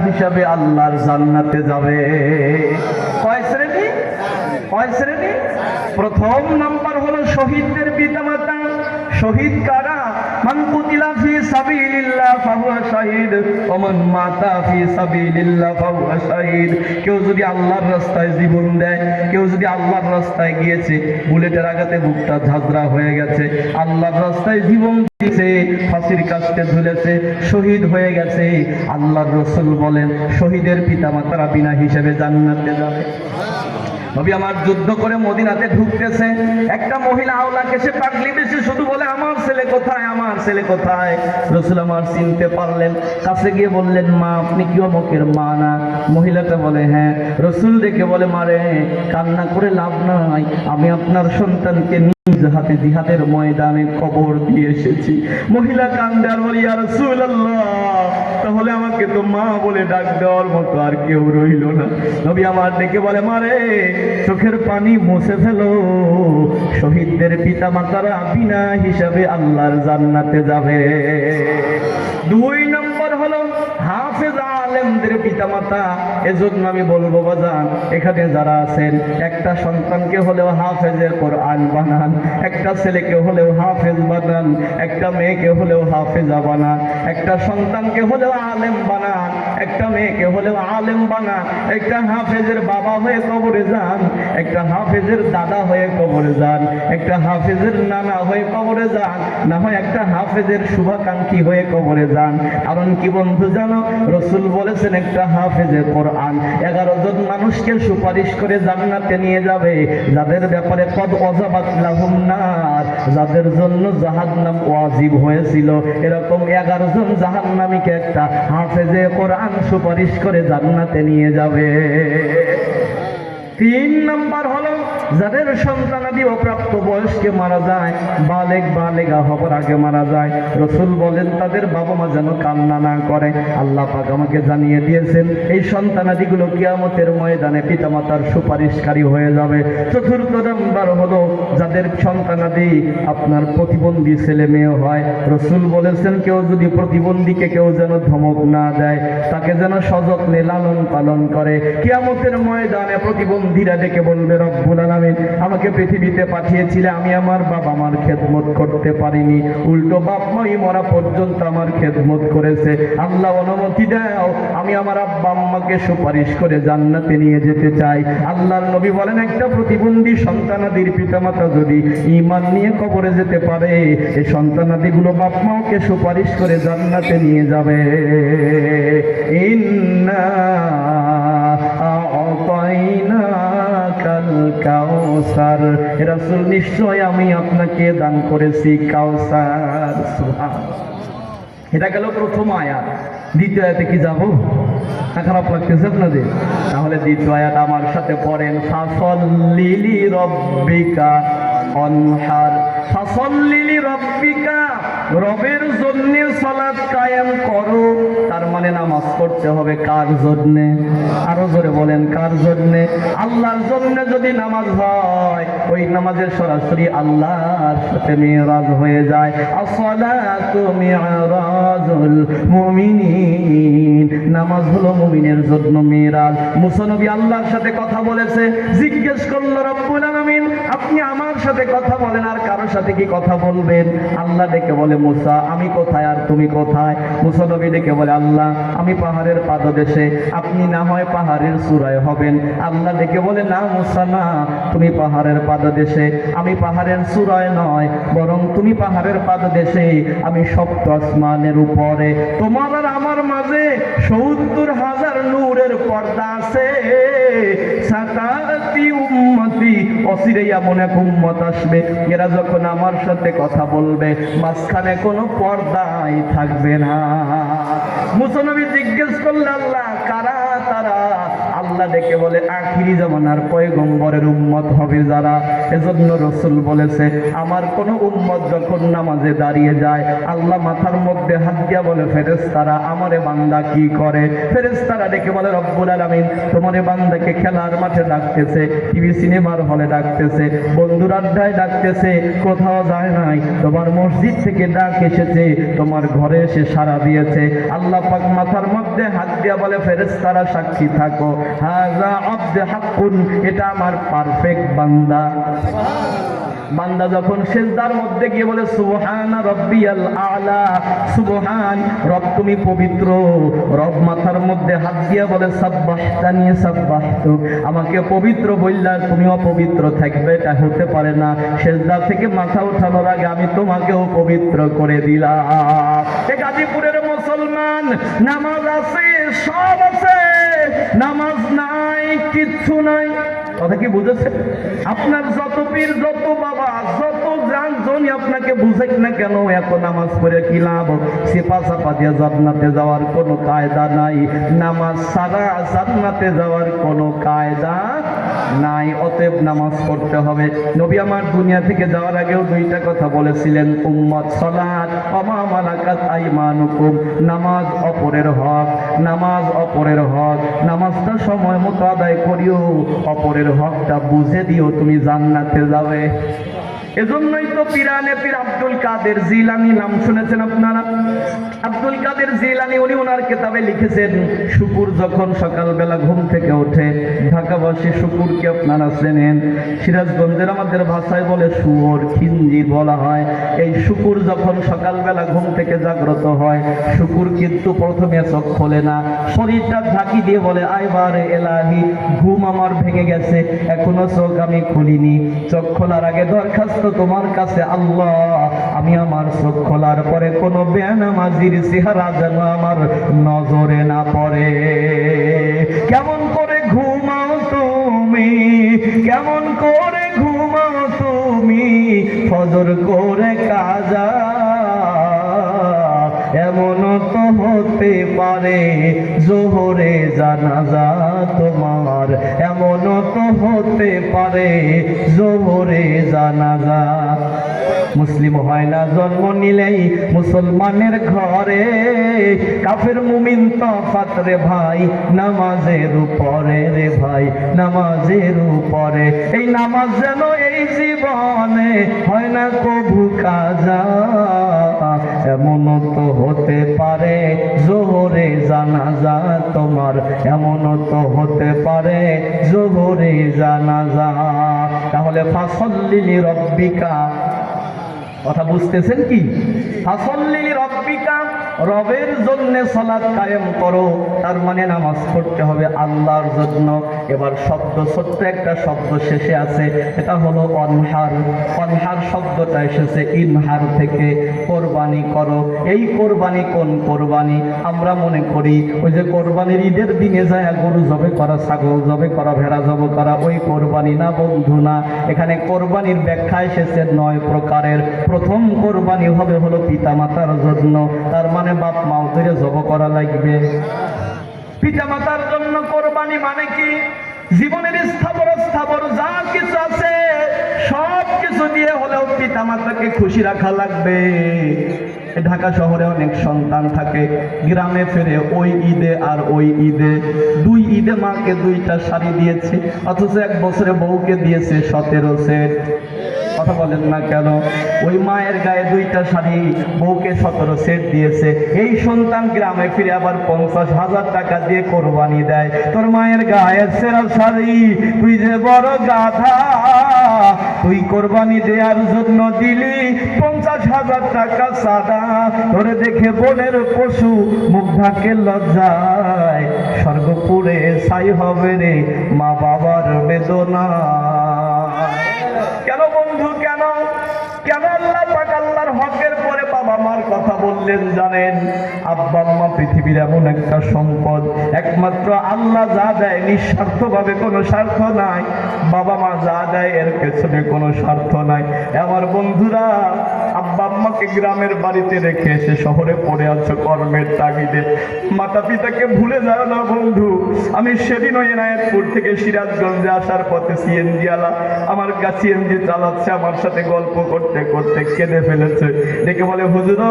হিসাবে আল্লাহর জান্নাতে যাবে। কয় শ্রেণী? কয় শ্রেণী? প্রথম নাম্বার হলো শহীদদের পিতামাতা। শহীদ কারা? মান কুতিলা ফি সাবিলিল্লাহ ফাহুয়া শাহীদ ওয়া মান মাতা ফি সাবিলিল্লাহ ফাহুয়া শাহীদ। কেউ যদি আল্লাহর রাস্তায় জীবন দেয়, কেউ যদি আল্লাহর রাস্তায় গিয়েছে, বুলেটের আঘাতে বুকটা ঝাঁঝরা হয়ে গেছে, আল্লাহর রাস্তায় জীবন দিয়েছে, ফাঁসির কাস্টে ঝুলেছে, শহীদ হয়ে গেছে, আল্লাহর রাসূল বলেন শহীদের পিতামাতারা বিনা হিসেবে জান্নাতে যাবে। নবী আমার যুদ্ধ করে মদিনাতে ঢুকতেছে, একটা মহিলা আওলাকে সে পাগলি বেশি শুধু বলে আমার ছেলে কোথায়, আমার ছেলে কোথায়। রাসূল আমার চিনতে পারলেন, কাছে গিয়ে বললেন মা আপনি কি অমুকের মা না? মহিলাটা বলে হ্যাঁ। রাসূল দেখে বলে মারে কান্না করে লাভ নাই, আমি আপনার সন্তানকে নিজ হাতে জিহাদের ময়দানে কবর দিয়ে এসেছি। মহিলা কান্দে আর বলে ইয়া রাসূলুল্লাহ তাহলে আমাকে তো মা বলে ডাক দেওয়ার মতো আর কেউ রইল না। নবী আমার ডেকে বলে মারে চোখের পানি মুছে ফেলো, শহীদদের পিতা মাতারা বিনা হিসাবে আল্লাহর জান্নাতে যাবে। দুই নম্বর হলো হাফেজ আলেমদের পিতামাতা। এজন্য আমি বলবো বাজান এখানে যারা আছেন একটা সন্তানকে হলেও হাফেজের কোরআন বানান, একটা ছেলেকে হলেও হাফেজ বানান, একটা মেয়েকে হলেও হাফেজা বানান, একটা সন্তানকে হলেও আলেম বানান, একটা মেয়েকে হলেও আলেম বানান। একটা হাফেজের বাবা হয়ে কবরে যান, একটা হাফেজের দাদা হয়ে কবরে যান, একটা হাফেজের নানা হয়ে কবরে যান, না হয় একটা হাফেজের শুভাকাঙ্ক্ষী হয়ে কবরে যান। কারণ কি বন্ধু জানো, রাসূল বলেছেন একটা হাফেজে কোরআন 11 জন মানুষকে সুপারিশ করে জান্নাতে নিয়ে যাবে, যাদের ব্যাপারে কদ ওয়াজাবাত লাহুম নার, যাদের জন্য জাহান্নাম ওয়াজিব হয়েছিল। এরকম 11 জন জাহান্নামীকে একটা হাফেজে কোরআন সুপারিশ করে জান্নাতে নিয়ে যাবে। তিন নাম্বার হলো যাদের সন্তানাদি অপ্রাপ্ত বয়সকে মারা যায়, বালেগ বালেগা হবার আগে মারা যায়, রাসূল বলেন তাদের বাবা মা যেন কান্না না করে। আল্লাহ পাক আমাকে জানিয়ে দিয়েছেন এই সন্তানাদিগুলো কিয়ামতের ময়দানে পিতামাতার সুপারিশকারী হয়ে যাবে। চতুর্থ নাম্বার হলো যাদের সন্তানাদি আপনার প্রতিবন্ধী ছেলে মেয়ে হয়, রাসূল বলেছেন কেউ যদি প্রতিবন্ধীকে কেউ যেন ধমক না দেয়, তাকে যেন সযত্নে লালন পালন করে। কিয়ামতের ময়দানে প্রতিবন্ধীরা ডেকে বলবে রব্বুল আলামিন আমাকে পৃথিবীতে পাঠিয়েছিলে, আমি আমার বাবা মার খেদমত করতে পারিনি, উল্টো বাপ মাই মরা পর্যন্ত আমার খেদমত করেছে। আল্লাহ অনুমতি দাও আমি আমার আব্বা আম্মাকে সুপারিশ করে জান্নাতে নিয়ে যেতে চাই। আল্লাহর নবী বলেন একটা প্রতিবন্ধী সন্তানাদির পিতামাতা যদি ঈমান নিয়ে কবরে যেতে পারে, এই সন্তানাদিগুলো বাপ মাকে সুপারিশ করে জান্নাতে নিয়ে যাবে। ইন্না আ'তাইনাকাল কাউসার, রাসূল নিশ্চয় আমি আপনাকে দান করেছি কাউসার। সুবহানাল্লাহ। এটা গেল প্রথম আয়াত। দ্বিতীয় আয়াতে কি যাব না? খারাপ লাগতেছে আপনাদের? তাহলে দ্বিতীয় আয়াত আমার সাথে পড়েন, ফাসাল্লি লিরাব্বিকা ওয়ানহার। ফাসাল্লি লিরাব্বিকা, রবের জন্য সালাত কায়েম করো। তার মানে নামাজ পড়তে হবে কার জন্য? আরো জোরে বলেন কার জন্য? আল্লাহর জন্য যদি নামাজ হয়, ওই নামাজের সরাসরি আল্লাহর সাথে মিরাজ হয়ে যায়। আসসালাতু মিরাজুল মুমিনিন, নামাজ হলো মুমিনের জন্য মিরাজ। মুসা নবী আল্লাহর সাথে কথা বলেছে, জিজ্ঞেস করলো রব্বুল আলামিন আপনি আমার সাথে কথা বলেন আর কারোর সাথে কি কথা বলবেন? আল্লাহ ডেকে বলে মুসা আমি কোথায় আর তুমি কোথায়? মুসা নবী ডেকে বলে আল্লাহ আমি পাহাড়ের পাদদেশে, আপনি না হয় পাহাড়ের চূড়ায় হবেন। আল্লাহ ডেকে বলে না মুসা না, তুমি পাহাড়ের পাদদেশে, আমি পাহাড়ের চূড়ায় নয়, বরং তুমি পাহাড়ের পাদদেশে, আমি সপ্ত আসমানের উপরে। তোমার আর আমার মাঝে ৭০,০০০ নূরের পর্দা আছে। সাতাতি উম্মতি, অচিরেই এমন এক উম্মত আসবে এরা যখন আমার সাথে কথা বলবে মাঝখানে কোনো পর্দাই থাকবে না। মুসা নবী জিজ্ঞেস করলেন আল্লাহ কারা তারা? আল্লাহ ডেকে বলে আখিরি জামানার পয়গম্বরের উম্মত হবে যারা। এজন্য রাসূল বলেছে আমার কোন উম্মত যখন নামাজে দাঁড়িয়ে যায় আল্লাহ মাথার মধ্যে হাত দিয়া বলে ফেরেশতারা আমারে বান্দা কি করে? ফেরেশতারা ডেকে বলে রব্বুল আলামিন তোমারে বান্দাকে খেলার মাঠে ডাকতেছে, টিভি সিনেমার হলে ডাকতেছে, বন্ধুর আড্ডায় ডাকতেছে, কোথাও যায় নাই, তোমার মসজিদ থেকে ডাক এসেছে, তোমার ঘরে এসে সাড়া দিয়েছে। আল্লাহ পাক মাথার মধ্যে হাত দিয়া বলে ফেরেশতারা সাক্ষী থাকো, হাযা আবদু হাক্কুন, এটা আমার পারফেক্ট বান্দা। বান্দা যখন সিজদার মধ্যে গিয়ে বলে সুবহান রাব্বিয়াল আলা, সুবহান রব তুমি পবিত্র, রব মাথার মধ্যে হাত দিয়ে বলে সাব্বাহতানি সাব্বাহতু, আমাকে পবিত্র বললা তুমি অপবিত্র থাকবে, এটা হতে পারে না। সিজদা থেকে মাথা উঠানোর আগে আমি তোমাকেও পবিত্র করে দিলাম। এই গাজীপুরের মুসলমান নামাজ আছে, সব আছে, নামাজ নাই কিচ্ছু নাই। কথা কি বুঝেছেন? আপনার যত পীর, যত বাবা, যত জানজনই আপনাকে বুঝেক না কেন, এত নামাজ পড়ে কি লাভ? সিপা চাপা দিয়ে জান্নাতে যাওয়ার কোনো কায়দা নাই। নামাজ ছাড়া জান্নাতে যাওয়ার কোনো কায়দা নাই। অতএব নামাজ পড়তে হবে। নবী আমার দুনিয়া থেকে যাওয়ার আগেও দুইটা কথা বলেছিলেন, উম্মত সালাত ওয়া মা মালাকাত আইমানুকুম, নামাজ অপরের হক, নামাজ অপরের হক, নামাজটা সময় মতো আদায় করিও, অপরের হকটা বুঝে দিও, তুমি জান্নাতে যাবে। এজন্যই তো পিরানে পীর আব্দুল কাদের জিলানী, নাম শুনেছেন আপনারা? আব্দুল কাদের জিলানী উনি ওনার কিতাবে লিখেছেন শুকুর যখন সকালবেলা ঘুম থেকে ওঠে, ঢাকাবাসী শুকুরকে আপনারা চেনেন, সিরাজগঞ্জের আমাদের ভাষায় বলে শুয়োর, খিঞ্জির বলা হয়। এই শুকুর যখন সকালবেলা ঘুম থেকে জাগ্রত হয়, শুকুর কিন্তু প্রথমে চোখ খোলে না, শরীরটা ঝাঁকি দিয়ে বলে আইবারে এলাহি, ঘুম আমার ভেঙে গেছে, এখনো চোখ আমি খুলিনি। চোখ খোলার আগে দরখাস্ত তোমার কাছে আল্লাহ, আমি আমার চোখ খোলার পরে কোনো বেনামাজির চেহারা যেন আমার নজরে না পড়ে। কেমন করে ঘুমাও তুমি, কেমন করে ঘুমাও তুমি, ফজর করে কাজা, এমন তো হতে পারে জোহরে জানাজা তোমার, এমন তো হতে পারে জোহরে জানাজা। মুসলিম হয় না জন্ম নিলেই মুসলমানের ঘরে, কাফের মুমিন তফাত রে ভাই নামাজের উপরে রে ভাই, নামাজের উপরে। এই নামাজ যেন এই জীবনে হয় না কভু কাজা, এমন তো হতে পারে জোহরে জানাজা তোমার, এমন তো হতে পারে জোহরে জানাজা। তাহলে ফাসল্লি রব্বিকা, কথা বুঝতেছেন কি? ফাসল্লি রব্বিকা, রবের জন্য সালাত কায়েম করো, তার মানে নামাজ পড়তে হবে আল্লাহর জন্য। এবার শব্দ, ছোট্ট একটা শব্দ শেষে আছে, এটা হলো অনহার। অনহার শব্দটা এসেছে ইনহার থেকে, কোরবানি করো। এই কোরবানি কোন কোরবানি? আমরা মনে করি ওই যে কোরবানির ঈদের দিনে যায় গরু জবে করা, ছাগল জবে করা, ভেড়া জবে করা, ওই কোরবানি না বন্ধু, না। এখানে কোরবানির ব্যাখ্যা এসেছে 9 প্রকারের। প্রথম কোরবানি হবে হলো পিতা মাতার জন্য, তার মানে বাপ মাও ধরে জব করা লাগবে। পিতা মাতার জন্য কোরবানি মানে কি? জীবনের স্থাবর যা কিছু আছে সব কিছু দিয়ে হলেও পিতা মাতাকে খুশি রাখা লাগবে। ঢাকা শহরে অনেক সন্তান থাকে, গ্রামে ফেরে ওই ঈদে আর ওই ঈদে, 2 ঈদে মাকে 2টা শাড়ি দিয়েছে, অথচ 1 বছরে বউকে দিয়েছে 17 সেট। কথা বলেন না কেন? ওই মায়ের গায়ে 2টা শাড়ি, বউকে 17 সেট দিয়েছে। এই সন্তান গ্রামে ফিরে আবার 50,000 টাকা দিয়ে কোরবানি দেয়। তোর মায়ের গায়ে সেরা শাড়ি, তুই যে বড় গাধা, তুই কোরবানি দেওয়ার জন্য দিলি 50,000 টাকা সাদা। তোরে দেখে বনের পশু মুখ ঢাকে লজ্জায়, স্বর্গপুরে ছাই হবে রে মা বাবার বেদনা। কেন বন্ধু, কেন? কেন আল্লাহ পাক আল্লাহর হকের পরে বাবা মার কথা বললেন জানেন? আব্বা আম্মা পৃথিবীর এমন একটা সম্পদ, একমাত্র আল্লাহ যা দেয় নিঃস্বার্থভাবে, কোনো স্বার্থ নাই। বাবা মা যা দেয় এর পেছনে কোনো স্বার্থ নাই। আমার বন্ধুরা, আব্বা আম্মাকে গ্রামের বাড়িতে রেখে এসে শহরে পড়ে আছো কর্মের তাগিদে। মাতা পিতাকে ভুলে যাও না বন্ধু। আমি সেদিন ওই এনায়েতপুর থেকে সিরাজগঞ্জে আসার পথে সিএনজি আলা আমার সিএনজি চালাচ্ছে, আমার সাথে গল্প করতে করতে কেঁদে ফেলেছে। দেখে বলে, হুজুর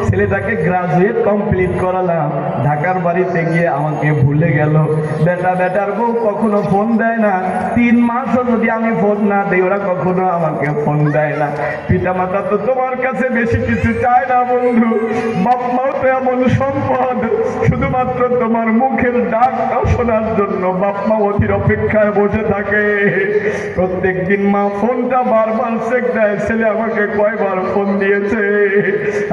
ছেলেটাকে গ্রাজুয়েট কমপ্লিট করালাম, ঢাকার বাড়িতে গিয়ে আমাকে ভুলে গেল। বেটার বউ কখনো ফোন দেয় না, 3 মাসও যদি আমি ফোন না দিই ওরা কখনো আমাকে ফোন দেয় না। পিতা মাতা তো তোমার কাছে বেশি কিছু চায় না বন্ধু। বাপ মাও তো এমন সম্পদ, শুধুমাত্র তোমার মুখের ডাকটা শোনার জন্য বাপ মা অধীর অপেক্ষায় বসে থাকে। প্রত্যেক দিন মা ফোনটা বারবার চেক দেয়, ছেলে আমাকে কয়বার ফোন দিয়েছে।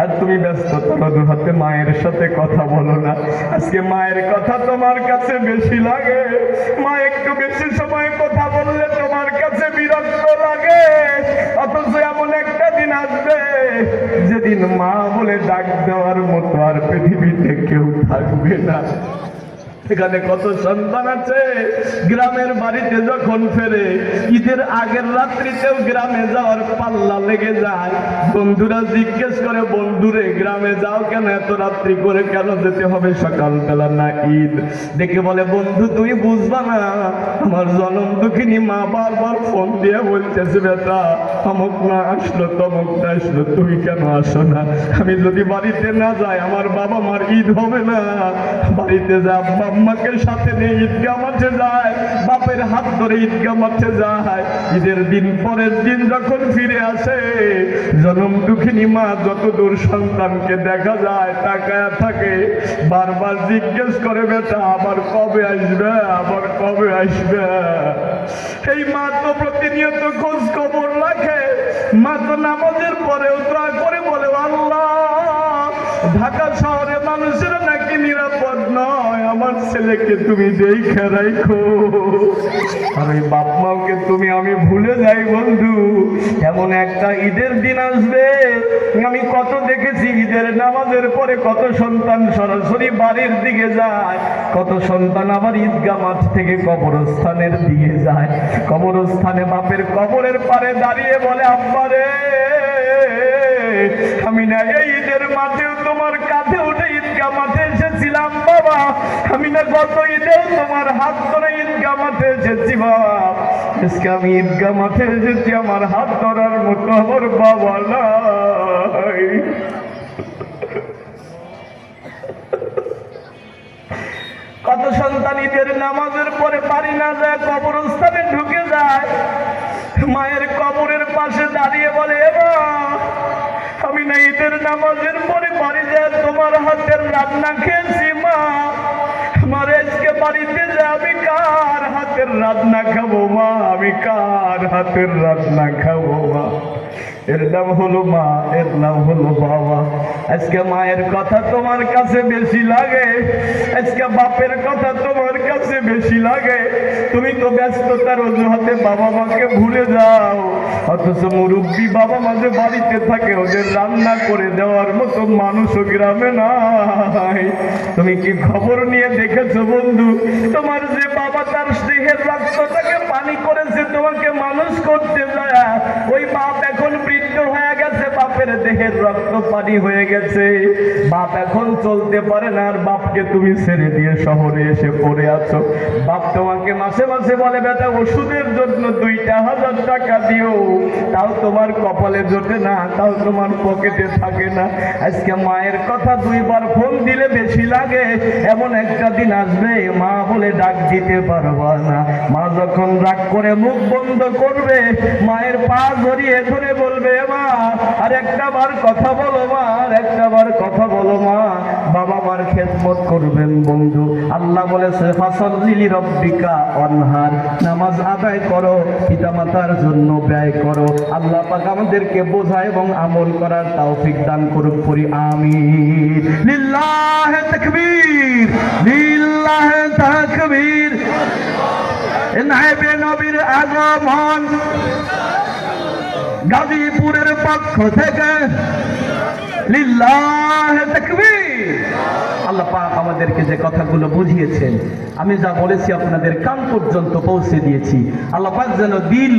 আর তুমি ব্যস্ত তার হাতে মায়ের সাথে কথা বলো না। আজকে মায়ের কথা তোমার কাছে বেশি লাগে। মা একটু বেশি সময় কথা বললে তোমার কাছে বিরক্ত লাগে। অথচ এমন একটা দিন আসবে যেদিন মা বলে ডাক দেওয়ার মতো আর পৃথিবীতে কেউ থাকবে না। এখানে কত সন্তান আছে গ্রামের বাড়িতে যখন ফেরে, ঈদের আগের রাত্রিতেও গ্রামে যাওয়ার পাল্লা লেগে যায়। বন্ধুরা জিজ্ঞেস করে, বন্ধুরে গ্রামে যাও কেন, এত রাত্রি করে কেন যেতে হবে, সকালবেলা না ঈদ? দেখে বলে, বন্ধু তুমি বুঝবা না, আমার জনম দুঃখিনী মা বারবার ফোন দিয়ে বলতেছে, বেটা অমুক না আসলো, তমুক না আসলো, তুমি কেন আসো না? আমি যদি বাড়িতে না যাই আমার বাবা মার ঈদ হবে না। বাড়িতে যা আম্মাকে সাথে নিয়ে ঈদগাহ মাঠে যায়, বাপের হাত ধরে ঈদগাহ মাঠে যায়। ঈদের দিন পরের দিন যখন ফিরে আসে, জনম দুঃখিনী মা যতদূর সন্তানকে দেখা যায় তাকায় থাকে, বারবার জিজ্ঞেস করে, বেটা আবার কবে আসবে, আবার কবে আসবে? এই মা তো প্রতিনিয়ত খোঁজ খবর রাখে। মা তো নামাজের পরেও দোয়া করে বলে, আল্লাহ ঢাকা শহরে মানুষের নাকি নিরাপদ নয়, আমার ছেলেকে তুমি দেখে রাখো। আর ওই বাপ মাকে তুমি আমি ভুলে যাই বন্ধু। এমন একটা ঈদের দিন আসবে, আমি কত দেখেছি ঈদের নামাজের পরে কত সন্তান সরাসরি বাড়ির দিকে যায়, কত সন্তান আবার ঈদগাহ মাঠ থেকে কবরস্থানের দিকে যায়। কবরস্থানে বাপের কবরের পারে দাঁড়িয়ে বলে, আব্বা রে, আমি না এই ঈদের মাঠেও তোমার কাঁধে উঠে ঈদগাহ মাঠে এসেছিলাম বাবা। আমি না গত ঈদেও তোমার হাত ধরে ঈদগাহ মাঠে এসেছি বাবা। আজকে আমি ঈদগাহ মাঠে এসেছি, আমার হাত ধরার মতো আমার বাবা নাই। কত সন্তান ঈদের নামাজের পরে বাড়ি না যায়, কবরস্থানে ঢুকে যায়, মায়ের কবরের পাশে দাঁড়িয়ে বলে, এবা আমি না ঈদের নামাজের পরে বাড়ি যায় তোমার হাতের রান্না খেয়েছি মা। আমার আজকে বাড়িতে যে আমি কার হাতের রান্না খাবো মা, আমি কার হাতের রান্না খাবো মা? এর নাম হলো মা, এর নাম হলো বাবা। আজকে মায়ের কথা তোমার কাছে বেশি লাগে, আজকে বাপের কথা তোমার কাছে বেশি লাগে। তুমি তো ব্যস্ততার অজুহাতে বাবা মাকে ভুলে যাও, অথচ মুরব্বী বাবা মাঝে বাড়িতে থাকে, ওদের রান্না করে দেওয়ার মতো মানুষও গ্রামে নাই। তুমি কি খবর নিয়ে দেখেছো বন্ধু? তোমার যে বাবা তার স্নেহের রক্তটাকে পানি করেছে তোমাকে মানুষ করতে যায়, ওই বাপ এখন বৃদ্ধ হয়ে গেছে, বাপের দেহের রক্ত পানি হয়ে গেছে, বাপ এখন চলতে পারে না, আর বাপকে তুমি ছেড়ে দিয়ে শহরে এসে পড়ে আছো। বাপ তোমাকে মাসে মাসে বলে, বেটা ওষুধের জন্য 2,000 টাকা দিও, তাও তোমার কপালে জোটে না, তাও তোমার পকেটে থাকে না। আজকে মায়ের কথা 2 বার ফোন দিলে বেশি লাগে। এমন একটা দিন আসবে মা বলে ডাক দিতে পারবা না। মা যখন রাগ করে মুখ বন্ধ করবে, মায়ের পা জড়িয়ে ধরে বলবে, মা আর একটা বার কথা বলো মা, আর একটা বার কথা বলো মা। বাবা মার খেদমত করবেন বন্ধু। আল্লাহ বলেছে, ফাসাল্লি লিরাব্বিকা ওয়ানহার, নামাজ আদায় করো, পিতামাতার জন্য ব্যয় করো। আল্লাহ পাক আমাদেরকে বোঝা এবং আমল করার তৌফিক দান করুক, পড়ি আমিন। লিল্লাহি তাকবীর, লিল্লাহি তাকবীর। নায়েবে নবীর আগমন, গাজীপুরের পক্ষ থেকে লিল্লাহ তাকবীর। আল্লাহ পাক আমাদেরকে যে কথাগুলো বুঝিয়েছেন, আমি যা বলেছি আপনাদের কান পর্যন্ত পৌঁছে দিয়েছি। আল্লাহ পাক যেন দিল